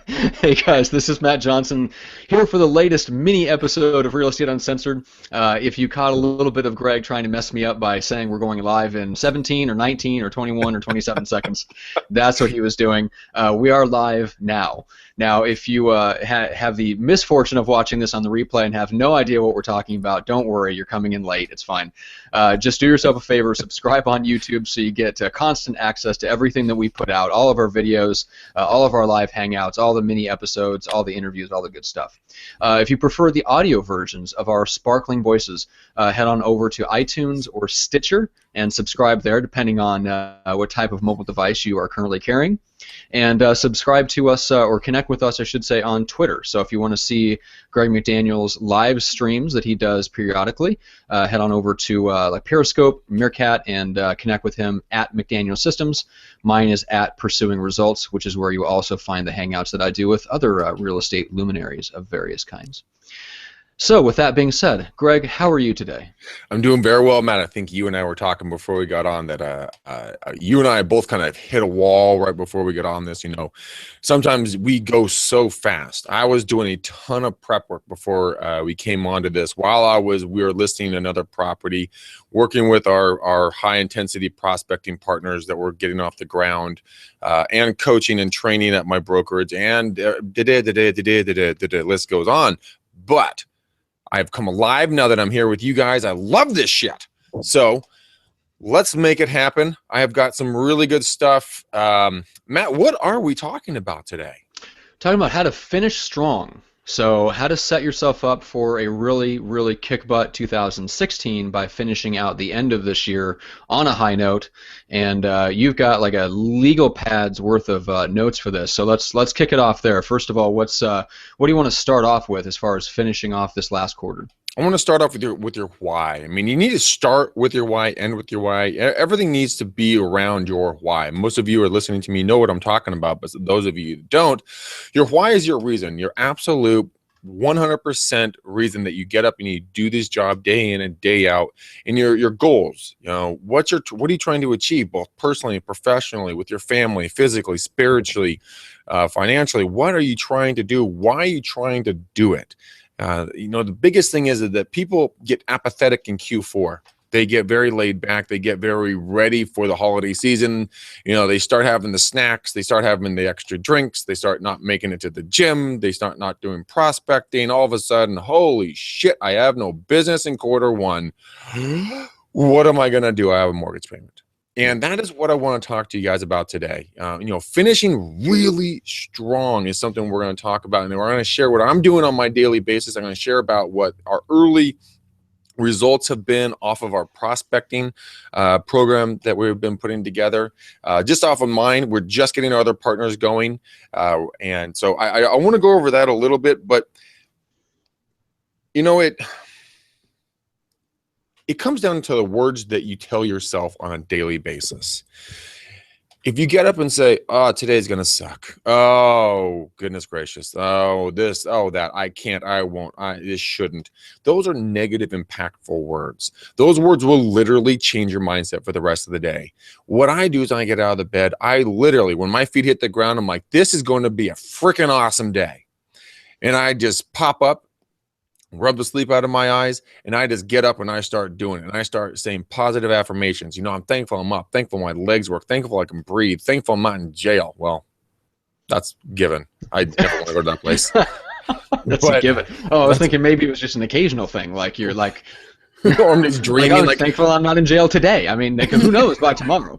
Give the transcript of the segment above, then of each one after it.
Hey guys, this is Matt Johnson here for the latest mini episode of Real Estate Uncensored. If you caught a little bit of Greg trying to mess me up by saying we're going live in 17 or 19 or 21 or 27 seconds, that's what he was doing. We are live now. Now, if you have the misfortune of watching this on the replay and have no idea what we're talking about, don't worry, you're coming in late. It's fine. Just do yourself a favor, subscribe on YouTube so you get constant access to everything that we put out, all of our videos, all of our live hangouts, all the mini episodes, all the interviews, all the good stuff. If you prefer the audio versions of our sparkling voices, head on over to iTunes or Stitcher and subscribe there, depending on what type of mobile device you are currently carrying. And subscribe to us, or connect with us, I should say, on Twitter. So if you want to see Greg McDaniel's live streams that he does periodically, head on over to like Periscope, Meerkat, and connect with him at McDaniel Systems. Mine is at Pursuing Results, which is where you also find the hangouts that I do with other real estate luminaries of various kinds. So with that being said, Greg, how are you today? I'm doing very well, Matt. I think you and I were talking before we got on that you and I both kind of hit a wall right before we got on this. You know, sometimes we go so fast. I was doing a ton of prep work before we came onto this. While we were listing another property, working with our high intensity prospecting partners that were getting off the ground, and coaching and training at my brokerage, and the list goes on. But I've come alive now that I'm here with you guys. I love this shit. So let's make it happen. I have got some really good stuff. Matt, what are we talking about today? Talking about how to finish strong. So how to set yourself up for a really, really kick-butt 2016 by finishing out the end of this year on a high note. And you've got like a legal pad's worth of notes for this. So let's kick it off there. First of all, what do you want to start off with as far as finishing off this last quarter? I want to start off with your why. I mean, you need to start with your why, end with your why. Everything needs to be around your why. Most of you are listening to me know what I'm talking about, but those of you who don't, your why is your reason, your absolute 100% reason that you get up and you do this job day in and day out. And your goals, you know, what are you trying to achieve, both personally and professionally, with your family, physically, spiritually, financially? What are you trying to do? Why are you trying to do it? You know, the biggest thing is that people get apathetic in Q4. They get very laid back. They get very ready for the holiday season. You know, they start having the snacks. They start having the extra drinks. They start not making it to the gym. They start not doing prospecting. All of a sudden, holy shit, I have no business in quarter one. What am I going to do? I have a mortgage payment. And that is what I want to talk to you guys about today. You know, finishing really strong is something we're going to talk about. And we're going to share what I'm doing on my daily basis. I'm going to share about what our early results have been off of our prospecting program that we've been putting together. Just off of mine, we're just getting our other partners going. And so I want to go over that a little bit. But, you know, it comes down to the words that you tell yourself on a daily basis. If you get up and say, oh, today's going to suck. Oh, goodness gracious. Oh, this, oh, that. I can't, I won't, this shouldn't. Those are negative, impactful words. Those words will literally change your mindset for the rest of the day. What I do is I get out of the bed. I literally, when my feet hit the ground, I'm like, this is going to be a freaking awesome day. And I just pop up, rub the sleep out of my eyes, and I just get up and I start doing it. And I start saying positive affirmations. You know, I'm thankful I'm up, thankful my legs work, thankful I can breathe, thankful I'm not in jail. Well, that's given. I never want to go to that place. That's a given. Oh, I was thinking maybe it was just an occasional thing. Like you're like, or I'm just dreaming. Like, thankful I'm not in jail today. I mean, who knows by tomorrow?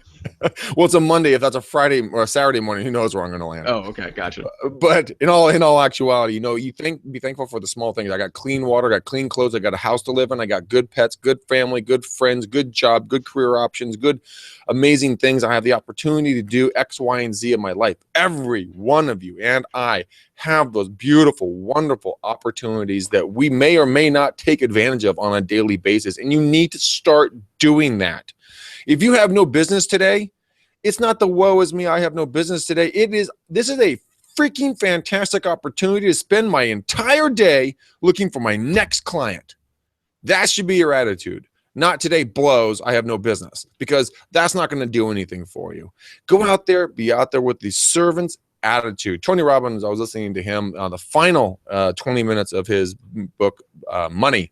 Well, it's a Monday. If that's a Friday or a Saturday morning, who knows where I'm going to land? Oh, okay, gotcha. But in all actuality, you know, be thankful for the small things. I got clean water, I got clean clothes, I got a house to live in, I got good pets, good family, good friends, good job, good career options, good amazing things. I have the opportunity to do X, Y, and Z in my life. Every one of you and I have those beautiful, wonderful opportunities that we may or may not take advantage of on a daily basis. And you need to start doing that. If you have no business today, it's not the woe is me, I have no business today. This is a freaking fantastic opportunity to spend my entire day looking for my next client. That should be your attitude. Not today blows, I have no business, because that's not going to do anything for you. Go out there, be out there with these servants, attitude. Tony Robbins, I was listening to him on the final 20 minutes of his book, Money,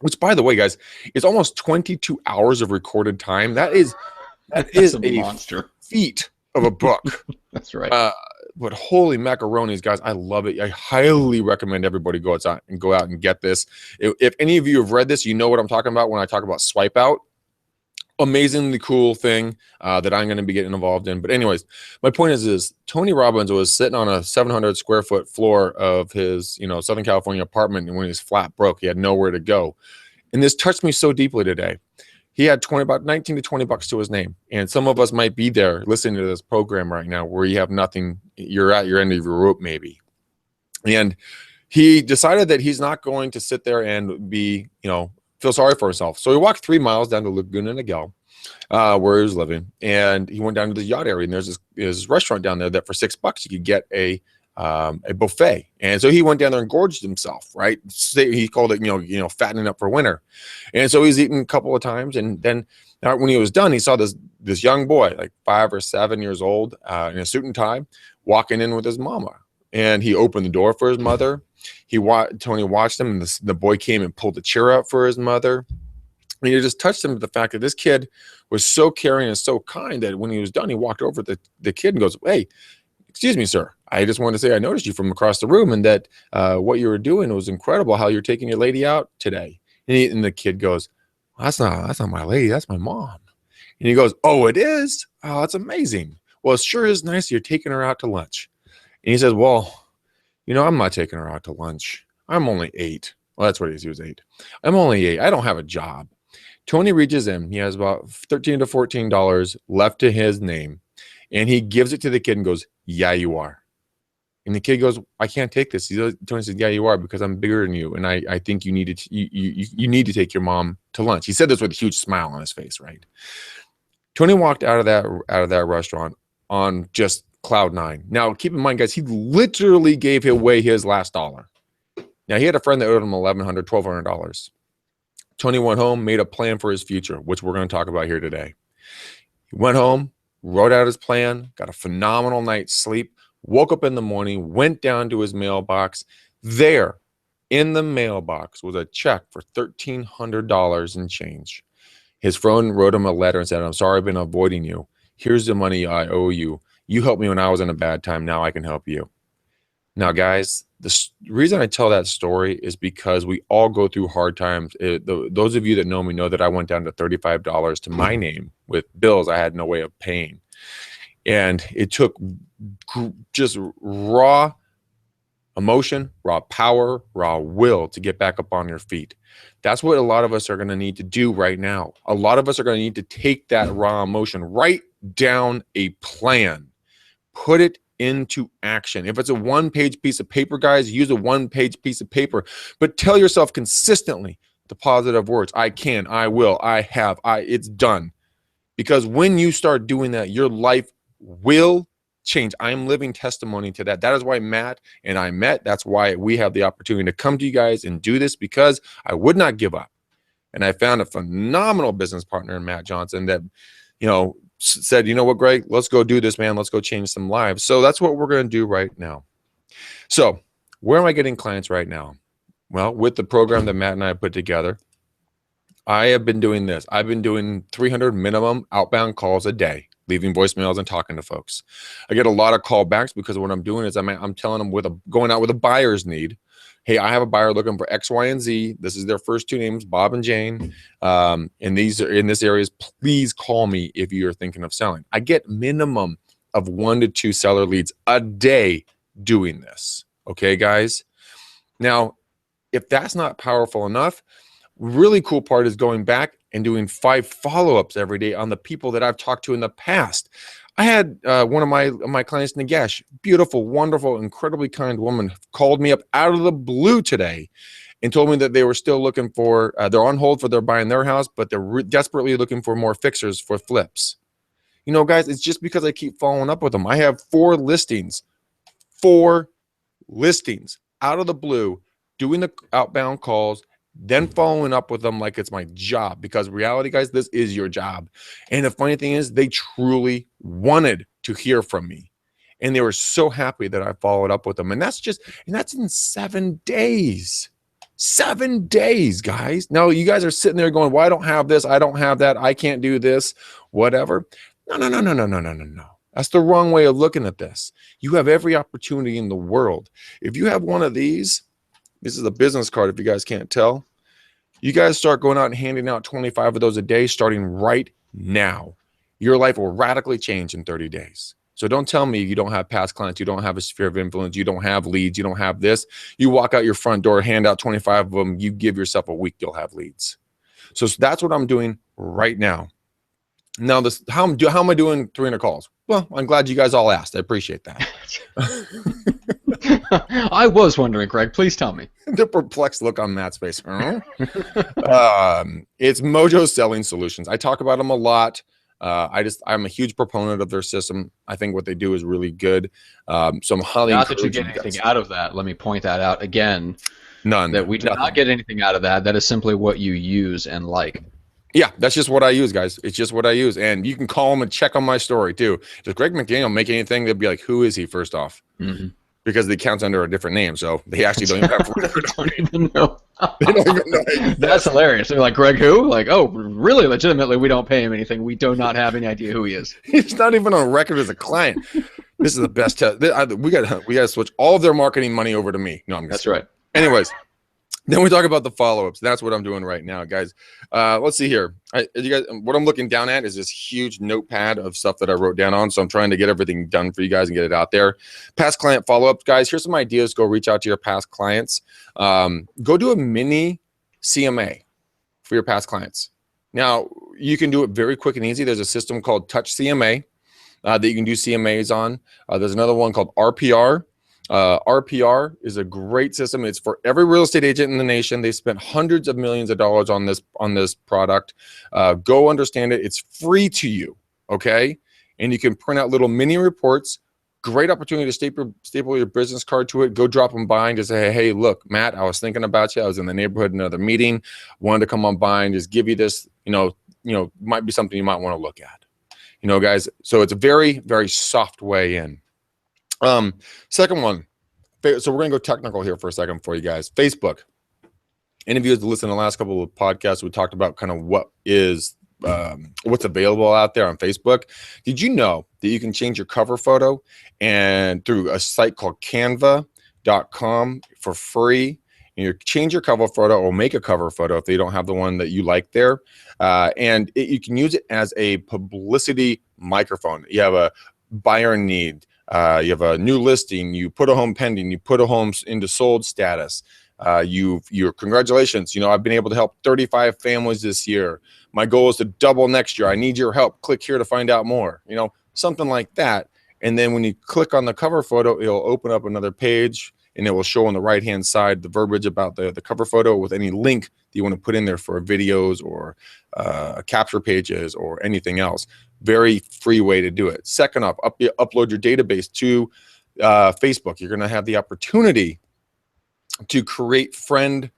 which, by the way, guys, is almost 22 hours of recorded time. That is That's a monster. feat of a book. That's right. But holy macaronis, guys, I love it. I highly recommend everybody go out and get this. If any of you have read this, you know what I'm talking about when I talk about Swipe Out. Amazingly cool thing that I'm going to be getting involved in. But anyways, my point is Tony Robbins was sitting on a 700 square foot floor of his, Southern California apartment, and when he was flat broke, he had nowhere to go. And this touched me so deeply today. He had about 19 to 20 bucks to his name. And some of us might be there listening to this program right now where you have nothing. You're at your end of your rope, maybe. And he decided that he's not going to sit there and be, feel sorry for himself. So he walked 3 miles down to Laguna Niguel, where he was living. And he went down to the yacht area. And there's this restaurant down there that for $6 you could get a buffet. And so he went down there and gorged himself, right? He called it, fattening up for winter. And so he's eaten a couple of times. And then when he was done, he saw this young boy, like 5 or 7 years old, in a suit and tie, walking in with his mama. And he opened the door for his mother. Tony watched him, and the boy came and pulled the chair up for his mother. And it just touched him to the fact that this kid was so caring and so kind that when he was done, he walked over to the kid and goes, "Hey, excuse me, sir. I just wanted to say I noticed you from across the room, and that what you were doing was incredible. How you're taking your lady out today." And the kid goes, "That's not my lady. That's my mom." And he goes, "Oh, it is? Oh, that's amazing. Well, it sure is nice you're taking her out to lunch." And he says, "Well, I'm not taking her out to lunch. I'm only 8." Well, that's what he is. He was 8. "I'm only 8. I don't have a job." Tony reaches in. He has about $13 to $14 left to his name. And he gives it to the kid and goes, "Yeah, you are." And the kid goes, "I can't take this." Tony says, "Yeah, you are, because I'm bigger than you. And I think you need to take your mom to lunch." He said this with a huge smile on his face, right? Tony walked out of that restaurant on just cloud 9. Now, keep in mind, guys, he literally gave away his last dollar. Now, he had a friend that owed him $1,100, $1,200. Tony went home, made a plan for his future, which we're going to talk about here today. He went home, wrote out his plan, got a phenomenal night's sleep, woke up in the morning, went down to his mailbox. There, in the mailbox, was a check for $1,300 and change. His friend wrote him a letter and said, "I'm sorry I've been avoiding you. Here's the money I owe you. You helped me when I was in a bad time. Now I can help you." Now, guys, the reason I tell that story is because we all go through hard times. Those of you that know me know that I went down to $35 to my name with bills I had no way of paying. And it took just raw emotion, raw power, raw will to get back up on your feet. That's what a lot of us are going to need to do right now. A lot of us are going to need to take that raw emotion, write down a plan, put it into action. If it's a one-page piece of paper, guys, use a one-page piece of paper, but tell yourself consistently the positive words. I can, I will, I have, it's done. Because when you start doing that, your life will change. I am living testimony to that. That is why Matt and I met. That's why we have the opportunity to come to you guys and do this, because I would not give up. And I found a phenomenal business partner in Matt Johnson that, said, "You know what, Greg, let's go do this, man. Let's go change some lives." So that's what we're going to do right now. So where am I getting clients right now? Well, with the program that Matt and I put together, I have been doing this. I've been doing 300 minimum outbound calls a day, leaving voicemails and talking to folks. I get a lot of callbacks because what I'm doing is I'm telling them going out with a buyer's need. Hey, I have a buyer looking for X, Y, and Z. This is their first 2 names, Bob and Jane. And these are in this area. Please call me if you're thinking of selling. I get minimum of 1 to 2 seller leads a day doing this. Okay, guys? Now, if that's not powerful enough, really cool part is going back and doing 5 follow-ups every day on the people that I've talked to in the past. I had one of my clients, Nagesh, beautiful, wonderful, incredibly kind woman, called me up out of the blue today and told me that they were still looking for, they're on hold for buying their house, but they're desperately looking for more fixers for flips. Guys, it's just because I keep following up with them. I have 4 listings out of the blue, doing the outbound calls, then following up with them like it's my job, because reality, guys, this is your job. And the funny thing is, they truly wanted to hear from me. And they were so happy that I followed up with them. And that's in 7 days. 7 days, guys. Now you guys are sitting there going, well, I don't have this, I don't have that, I can't do this, whatever. No. That's the wrong way of looking at this. You have every opportunity in the world. If you have one of these, this is a business card if you guys can't tell. You guys start going out and handing out 25 of those a day starting right now. Your life will radically change in 30 days. So don't tell me you don't have past clients, you don't have a sphere of influence, you don't have leads, you don't have this. You walk out your front door, hand out 25 of them, you give yourself a week, you'll have leads. So that's what I'm doing right now. Now, how am I doing 300 calls? Well, I'm glad you guys all asked. I appreciate that. I was wondering, Greg. Please tell me. The perplexed look on Matt's face. It's Mojo Selling Solutions. I talk about them a lot. I'm a huge proponent of their system. I think what they do is really good. So I'm highly not that you get anything out of that. Let me point that out again. None. That we do not get anything out of that. That is simply what you use and like. Yeah, that's just what I use, guys. It's just what I use. And you can call them and check on my story too. Does Greg McDaniel make anything? They'd be like, who is he first off? Mm-hmm. Because the account's under a different name. So they actually don't even have don't even know. They don't even know. That's hilarious. They're like, Greg who? Like, oh, really? Legitimately, we don't pay him anything. We do not have any idea who he is. He's not even on record as a client. This is the best test. We got to switch all of their marketing money over to me. No, I'm just right. Anyways. Then we talk about the follow-ups. That's what I'm doing right now, guys. Let's see here. What I'm looking down at is this huge notepad of stuff that I wrote down on. So I'm trying to get everything done for you guys and get it out there. Past client follow-ups, guys. Here's some ideas. Go reach out to your past clients. Go do a mini CMA for your past clients. Now, you can do it very quick and easy. There's a system called Touch CMA that you can do CMAs on. There's another one called RPR. RPR is a great system. It's for every real estate agent in the nation. They spent hundreds of millions of dollars on this product. Go understand it. It's free to you, okay? And you can print out little mini reports. Great opportunity to staple your business card to it. Go drop them by and just say, hey, look, Matt, I was thinking about you. I was in the neighborhood in another meeting. Wanted to come on by and just give you this. Might be something you might want to look at. Guys. So it's a very, very soft way in. Second one, so we're gonna go technical here for a second for you guys. Facebook. Any of you who listen to the last couple of podcasts, we talked about kind of what's available out there on Facebook. Did you know that you can change your cover photo and through a site called canva.com for free? And you change your cover photo or make a cover photo if they don't have the one that you like there. You can use it as a publicity microphone. You have a buyer need. You have a new listing, you put a home pending, you put a home into sold status. Your congratulations. I've been able to help 35 families this year. My goal is to double next year. I need your help. Click here to find out more, something like that. And then when you click on the cover photo, it'll open up another page and it will show on the right-hand side the verbiage about the cover photo with any link that you want to put in there for videos or capture pages or anything else. Very free way to do it. Second off, upload your database to Facebook. You're going to have the opportunity to create friend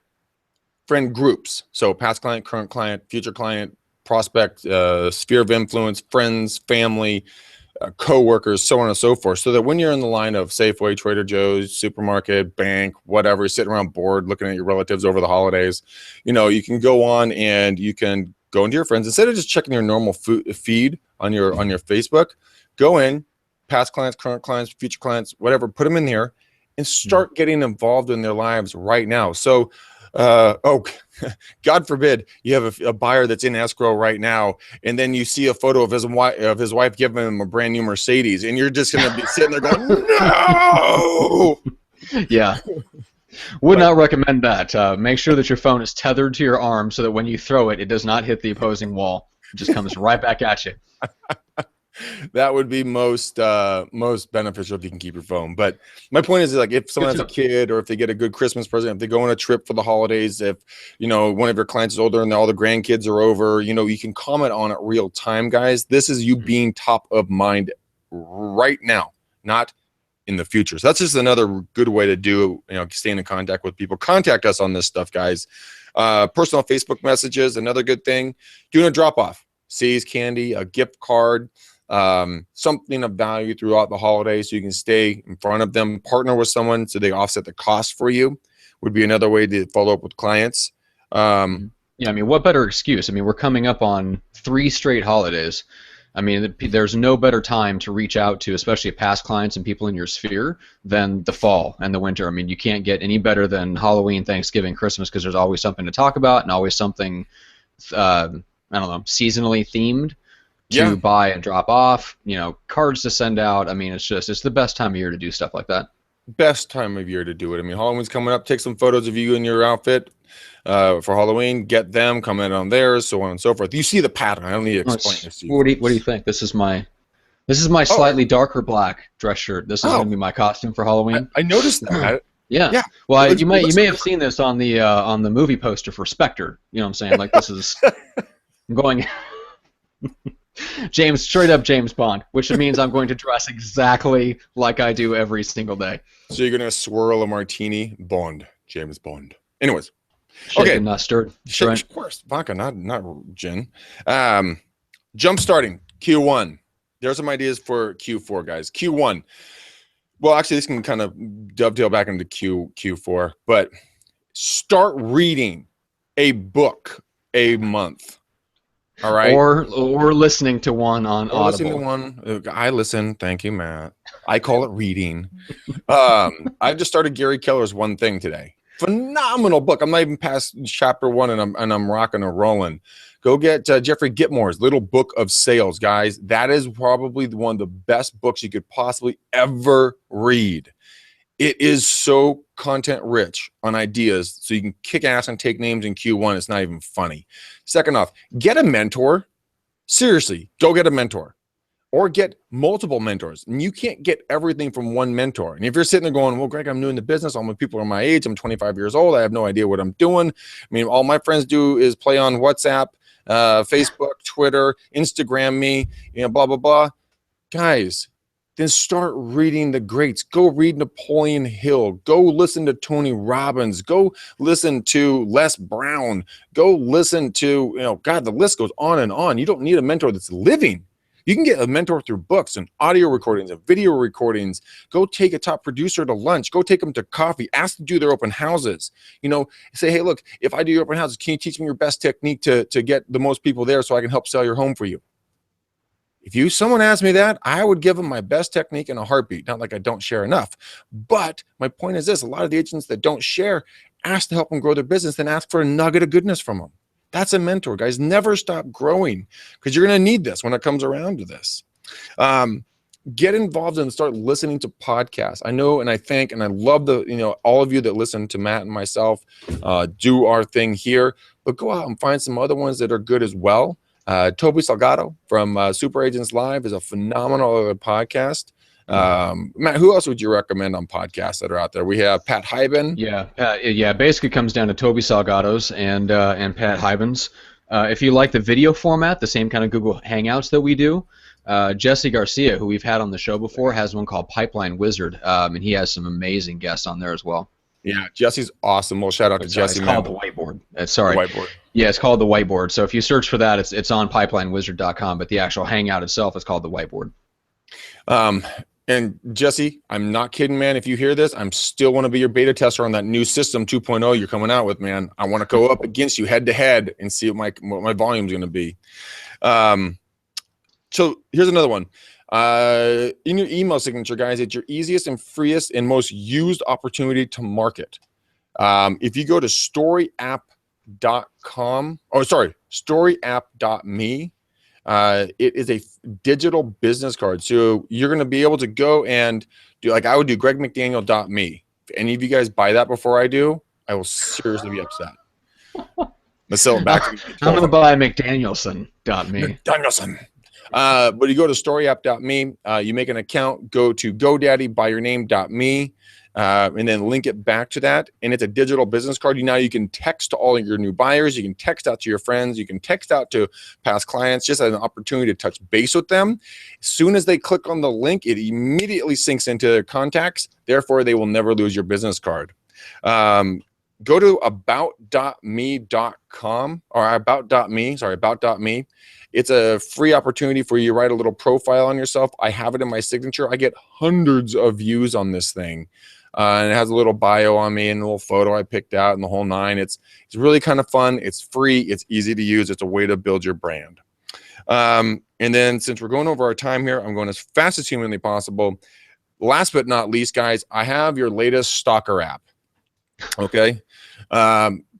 groups. So past client, current client, future client, prospect, sphere of influence, friends, family, co-workers, so on and so forth. So that when you're in the line of Safeway, Trader Joe's, supermarket, bank, whatever, sitting around bored looking at your relatives over the holidays, you can go on and you can go into your friends instead of just checking your normal feed on your Facebook. Go in, past clients, current clients, future clients, whatever. Put them in here and start getting involved in their lives right now. So, God forbid you have a buyer that's in escrow right now, and then you see a photo of his wife giving him a brand new Mercedes, and you're just going to be sitting there going, no. Yeah. Would not recommend that. Make sure that your phone is tethered to your arm so that when you throw it, it does not hit the opposing wall. It just comes right back at you. That would be most beneficial if you can keep your phone. But my point is, like, if someone has a kid or if they get a good Christmas present, if they go on a trip for the holidays, if one of your clients is older and all the grandkids are over, you can comment on it real time, guys. This is you being top of mind right now, not in the future. So that's just another good way to do, staying in contact with people. Contact us on this stuff, guys. Personal Facebook messages, another good thing. Doing a drop off, See's candy, a gift card. something of value throughout the holidays so you can stay in front of them. Partner with someone so they offset the cost for you would be another way to follow up with clients. Yeah, I mean, what better excuse? I mean, we're coming up on 3 straight holidays. I mean, there's no better time to reach out to, especially past clients and people in your sphere, than the fall and the winter. I mean, you can't get any better than Halloween, Thanksgiving, Christmas, because there's always something to talk about and always something, I don't know, seasonally themed to buy and drop off. You know, cards to send out. I mean, it's the best time of year to do stuff like that. Best time of year to do it. I mean, Halloween's coming up. Take some photos of you in your outfit for Halloween. Get them, comment on theirs, so on and so forth. You see the pattern. I don't need to explain this to you. What do you think? This is my slightly darker black dress shirt. This is going to be my costume for Halloween. I noticed that. Yeah. Well, you may have seen this on the movie poster for Spectre. You know what I'm saying? Like, this is I'm going straight up James Bond, which means I'm going to dress exactly like I do every single day. So you're gonna swirl a martini, Bond, James Bond. Anyways, shaken, not stirred. Of course, vodka, not gin. Jump starting Q1. There's some ideas for Q4, guys. Q1. Well, actually, this can kind of dovetail back into Q4, but start reading a book a month. All right. Or listening to one on Audible. Listening to one. I listen. Thank you, Matt. I call it reading. I just started Gary Keller's One Thing today. Phenomenal book. I'm not even past chapter 1, and I'm rocking and rolling. Go get Jeffrey Gitmore's Little Book of Sales, guys. That is probably one of the best books you could possibly ever read. It is so content rich on ideas, so you can kick ass and take names in Q1. It's not even funny. Second off, get a mentor. Seriously, go get a mentor. Or get multiple mentors. And you can't get everything from one mentor. And if you're sitting there going, well, Greg, I'm new in the business. All my people are my age. I'm 25 years old. I have no idea what I'm doing. I mean, all my friends do is play on WhatsApp, Facebook, Twitter, Instagram me, blah, blah, blah. Guys, then start reading the greats. Go read Napoleon Hill. Go listen to Tony Robbins. Go listen to Les Brown. Go listen to, God, the list goes on and on. You don't need a mentor that's living. You can get a mentor through books and audio recordings and video recordings. Go take a top producer to lunch. Go take them to coffee. Ask to do their open houses. Say, hey, look, if I do your open houses, can you teach me your best technique to get the most people there so I can help sell your home for you? If someone asked me that, I would give them my best technique in a heartbeat. Not like I don't share enough. But my point is this: a lot of the agents that don't share ask to help them grow their business, then ask for a nugget of goodness from them. That's a mentor, guys. Never stop growing, because you're going to need this when it comes around to this. Get involved and start listening to podcasts. I know, and I thank, and I love all of you that listen to Matt and myself do our thing here. But go out and find some other ones that are good as well. Toby Salgado from Super Agents Live is a phenomenal podcast. Matt, who else would you recommend on podcasts that are out there? We have Pat Hyben. Yeah. Basically comes down to Toby Salgado's and Pat Hyben's. If you like the video format, the same kind of Google Hangouts that we do, Jesse Garcia, who we've had on the show before, has one called Pipeline Wizard, and he has some amazing guests on there as well. Yeah, Jesse's awesome. Well, shout out to Jesse. It's called The Whiteboard. Sorry. The Whiteboard. Yeah, it's called The Whiteboard. So if you search for that, it's on pipelinewizard.com, but the actual Hangout itself is called The Whiteboard. And Jesse, I'm not kidding, man. If you hear this, I'm still want to be your beta tester on that new system 2.0 you're coming out with, man. I want to go up against you head to head and see what my volume's going to be. So here's another one. In your email signature, guys, it's your easiest and freest and most used opportunity to market. If you go to storyapp.me, it is a digital business card. So you're going to be able to go and do, like I would do, gregmcdaniel.me. If any of you guys buy that before I do, I will seriously be upset. Let's sell it back to me. I'm going to buy McDanielson.me. McDanielson. But you go to storyapp.me, you make an account, go to GoDaddy, buyyourname.me, and then link it back to that. And it's a digital business card. Now you can text to all of your new buyers. You can text out to your friends. You can text out to past clients, just as an opportunity to touch base with them. As soon as they click on the link, it immediately syncs into their contacts. Therefore, they will never lose your business card. go to about.me.com or about.me. It's a free opportunity for you to write a little profile on yourself. I have it in my signature. I get hundreds of views on this thing. And it has a little bio on me and a little photo I picked out and the whole nine. It's really kind of fun. It's free. It's easy to use. It's a way to build your brand. And then since we're going over our time here, I'm going as fast as humanly possible. Last but not least, guys, I have your latest stalker app. Okay.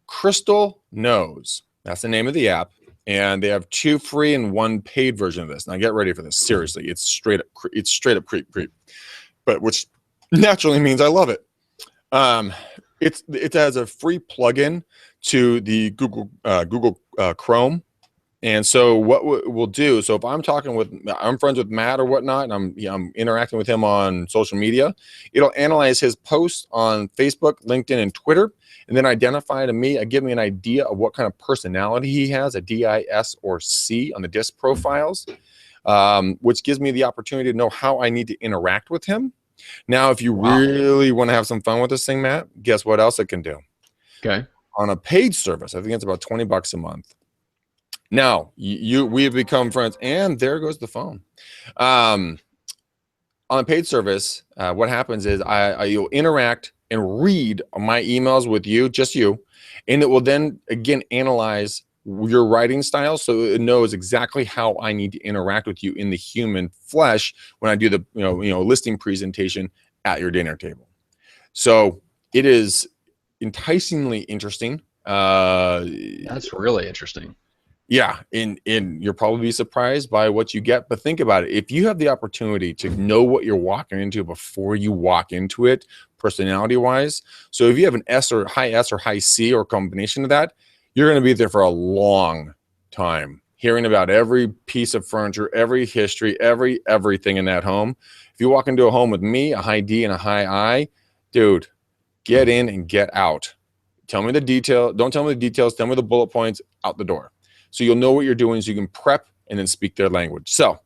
Crystal Knows. That's the name of the app. And they have 2 free and 1 paid version of this. Now get ready for this. Seriously, it's straight up creep. But which naturally means I love it. It has a free plugin to the Google Chrome. And so what we'll do, so if I'm friends with Matt or whatnot, and I'm interacting with him on social media, it'll analyze his posts on Facebook, LinkedIn, and Twitter, and then identify to me, give me an idea of what kind of personality he has, a DIS or C on the DISC profiles, which gives me the opportunity to know how I need to interact with him. Now, if you really want to have some fun with this thing, Matt, guess what else it can do? Okay. On a paid service, I think it's about $20 a month. Now, we have become friends, and there goes the phone. On a paid service, what happens is you'll interact and read my emails with you, just you, and it will then, again, analyze your writing style so it knows exactly how I need to interact with you in the human flesh when I do the listing presentation at your dinner table. So it is enticingly interesting. That's really interesting. Yeah, and you'll probably be surprised by what you get, but think about it. If you have the opportunity to know what you're walking into before you walk into it, personality-wise, so if you have an S or high C or a combination of that, you're going to be there for a long time, hearing about every piece of furniture, every history, everything in that home. If you walk into a home with me, a high D and a high I, dude, get in and get out. Tell me the detail. Don't tell me the details. Tell me the bullet points, out the door. So you'll know what you're doing, so you can prep and then speak their language. So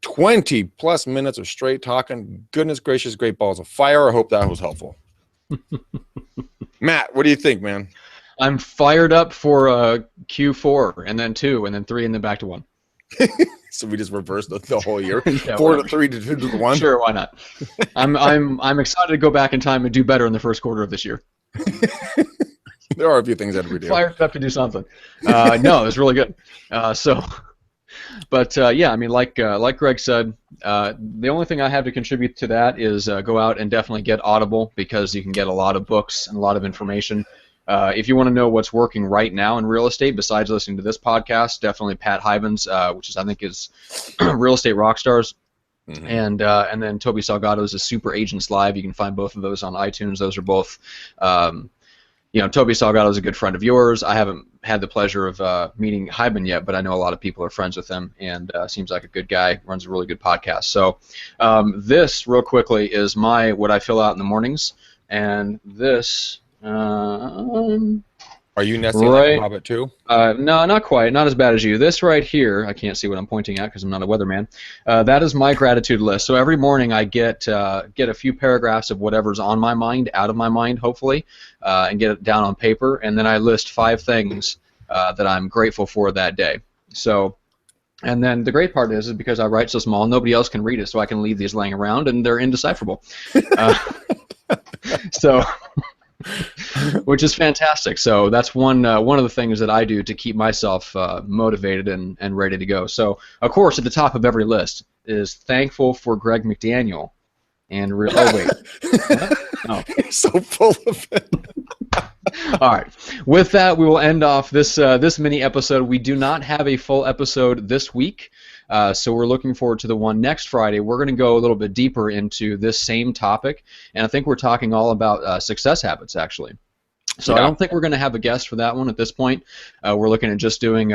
20 plus minutes of straight talking. Goodness gracious, great balls of fire. I hope that was helpful. Matt, what do you think, man? I'm fired up for Q4 and then 2 and then 3 and then back to 1. So we just reversed the whole year. Yeah, 4 to 3 to 2 to 1. Sure, why not? I'm excited to go back in time and do better in the first quarter of this year. There are a few things that we do. Fired up to do something. No, it was really good. Yeah, I mean, like Greg said, the only thing I have to contribute to that is go out and definitely get Audible, because you can get a lot of books and a lot of information. If you want to know what's working right now in real estate, besides listening to this podcast, definitely Pat Hyben's, which I think is Real Estate Rockstars. Mm-hmm. And then Toby Salgato's is Super Agents Live. You can find both of those on iTunes. Those are both. Toby Salgado is a good friend of yours. I haven't had the pleasure of meeting Hyben yet, but I know a lot of people are friends with him, and seems like a good guy, runs a really good podcast. So this, real quickly, is what I fill out in the mornings, and this... Are you nesting like a hobbit too? No, not quite. Not as bad as you. This right here, I can't see what I'm pointing at because I'm not a weatherman. That is my gratitude list. So every morning I get a few paragraphs of whatever's on my mind, out of my mind, hopefully, and get it down on paper, and then I list 5 things that I'm grateful for that day. So, and then the great part is because I write so small, nobody else can read it, so I can leave these laying around, and they're indecipherable. So. Which is fantastic. So that's one of the things that I do to keep myself motivated and ready to go. So, of course, at the top of every list is thankful for Greg McDaniel. And oh, wait. Oh. You're so full of it. All right. With that, we will end off this mini episode. We do not have a full episode this week. So we're looking forward to the one next Friday. We're going to go a little bit deeper into this same topic, and I think we're talking all about success habits, actually. So I don't think we're going to have a guest for that one at this point. We're looking at just doing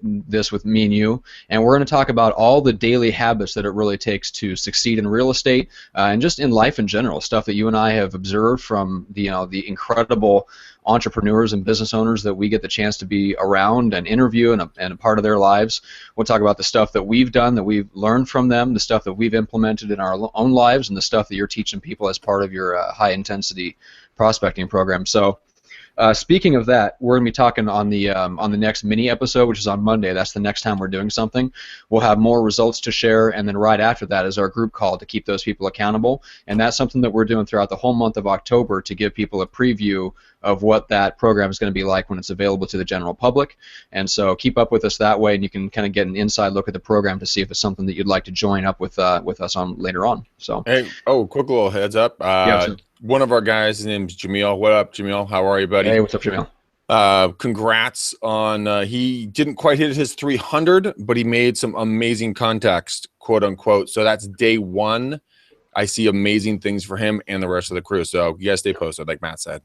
this with me and you, and we're going to talk about all the daily habits that it really takes to succeed in real estate and just in life in general, stuff that you and I have observed from the incredible entrepreneurs and business owners that we get the chance to be around and interview and a part of their lives. We'll talk about the stuff that we've done, that we've learned from them, the stuff that we've implemented in our own lives, and the stuff that you're teaching people as part of your high-intensity prospecting program. So speaking of that, we're going to be talking on the next mini episode, which is on Monday. That's the next time we're doing something. We'll have more results to share, and then right after that is our group call to keep those people accountable. And that's something that we're doing throughout the whole month of October to give people a preview of what that program is going to be like when it's available to the general public. And so keep up with us that way, and you can kind of get an inside look at the program to see if it's something that you'd like to join up with us on later on. So hey, quick little heads up. One of our guys, his name's Jamil. What up, Jamil? How are you, buddy? Hey, what's up, Jamil? Congrats on he didn't quite hit his 300, but he made some amazing contacts, quote unquote. So that's day one. I see amazing things for him and the rest of the crew. So you guys stay posted, like Matt said.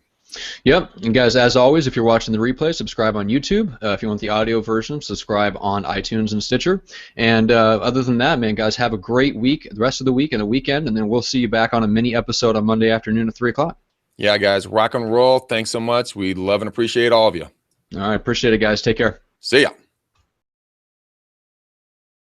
Yep, and guys, as always, if you're watching the replay, subscribe on YouTube. If you want the audio version, subscribe on iTunes and Stitcher. And other than that, man, guys, have a great week, the rest of the week and a weekend, and then we'll see you back on a mini episode on Monday afternoon at 3 o'clock. Yeah, guys, rock and roll. Thanks so much. We love and appreciate all of you. All right, appreciate it, guys. Take care. See ya.